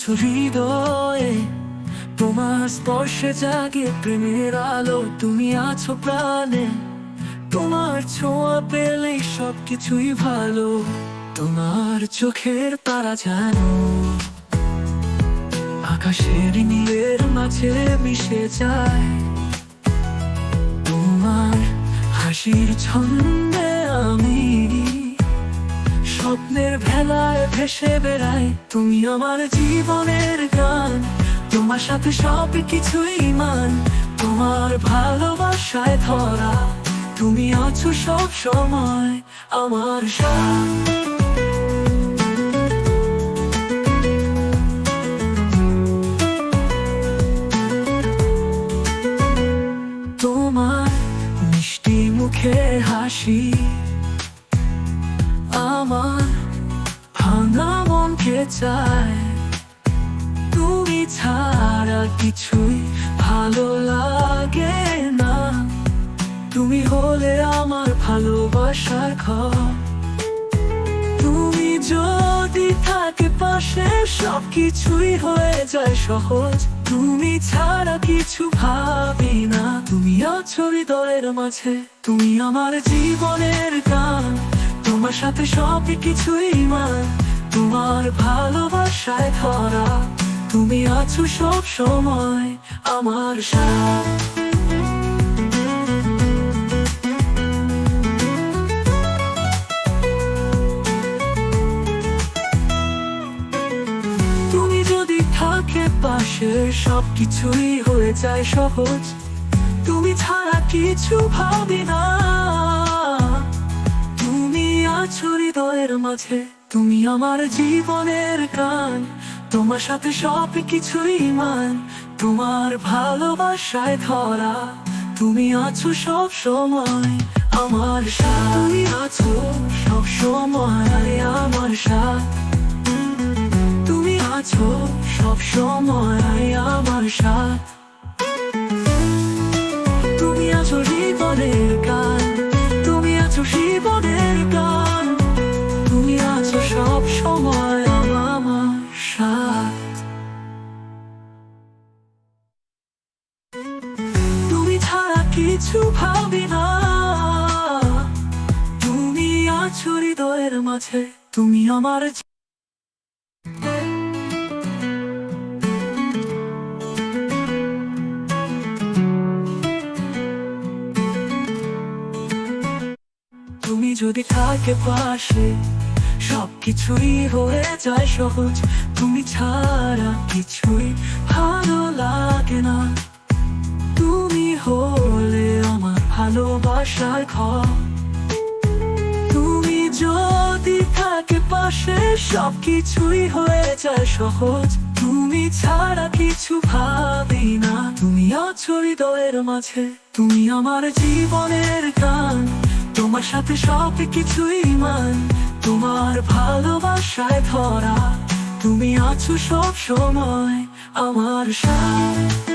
আছো হৃদয়ে, তোমার স্পর্শে জাগে প্রেমের আলো। তুমি আছো প্রাণে, তোমার ছোঁয়া পেলেই সবকিছুই ভালো। তোমার চোখের তারা জানো আকাশের নীলের মাঝে মিশে যায়। তোমার হাসির ছন্দে আমি স্বপ্নের ভেলায় ভেসে বেড়াই। তুমি আমার জীবনের গান, তোমার সাথে সব কিছুই মান। তোমার ভালোবাসায় ধরা, তুমি আছো সব সময় আমার সাথে। তোমার মিষ্টি মুখের হাসি আমার ভাঙা মনকে চায়। তুমি ছাড়া কিছুই ভালো লাগে না, তুমি হলে আমার ভালোবাসার ঘর। তুমি যদি থাকে পাশে সবকিছুই হয়ে যায় সহজ। তুমি ছাড়া কিছু ভাবি না, তুমি আছো হৃদয়ের মাঝে। তুমি আমার জীবনের গান, তোমার সাথে সব কিছুই মান। তোমার ভালোবাসায় ধরা, তুমি আছো সব সময় আমার সাথে। তুমি যদি থাকে পাশে সবকিছুই হয়ে যায় সহজ। তুমি ছাড়া কিছু ভাবি না, তুমি আছো হৃদয়ের মাঝে। তুমি আমার জীবনের গান, তোমার সাথে সব কিছুই মান। তোমার ভালোবাসায় ধরা, তুমি আছো সব সময় আমার সাথে। তুমি আছো সব সময় আমার সাথে। তুমি আছো সব সময় আমার সাথে। তুমি আছো জীবনের গান, তুমি আছো জীবনের গান। তুমি আছো সব সময় আমার সাথে। তুমি ছাড়া কিছু ভাবি না, তুমি আছো হৃদয়ের মাঝে। তুমি আমার তুমি যদি থাকে পাশে সবকিছুই হয়ে যায় সহজ। তুমি ছাড়া কিছুই ভালো লাগে না, তুমি হলে আমার ভালোবাসার ঘর। তুমি যদি থাকে পাশে সবকিছুই হয়ে যায় সহজ। তুমি ছাড়া কিছু ভাবি না, তুমি আছো হৃদয়ের মাঝে। তুমি আমার জীবনের গান, তোমার সাথে সব কিছুই মান। তোমার ভালোবাসায় ধরা, তুমি আছো সব সময় আমার সাথে।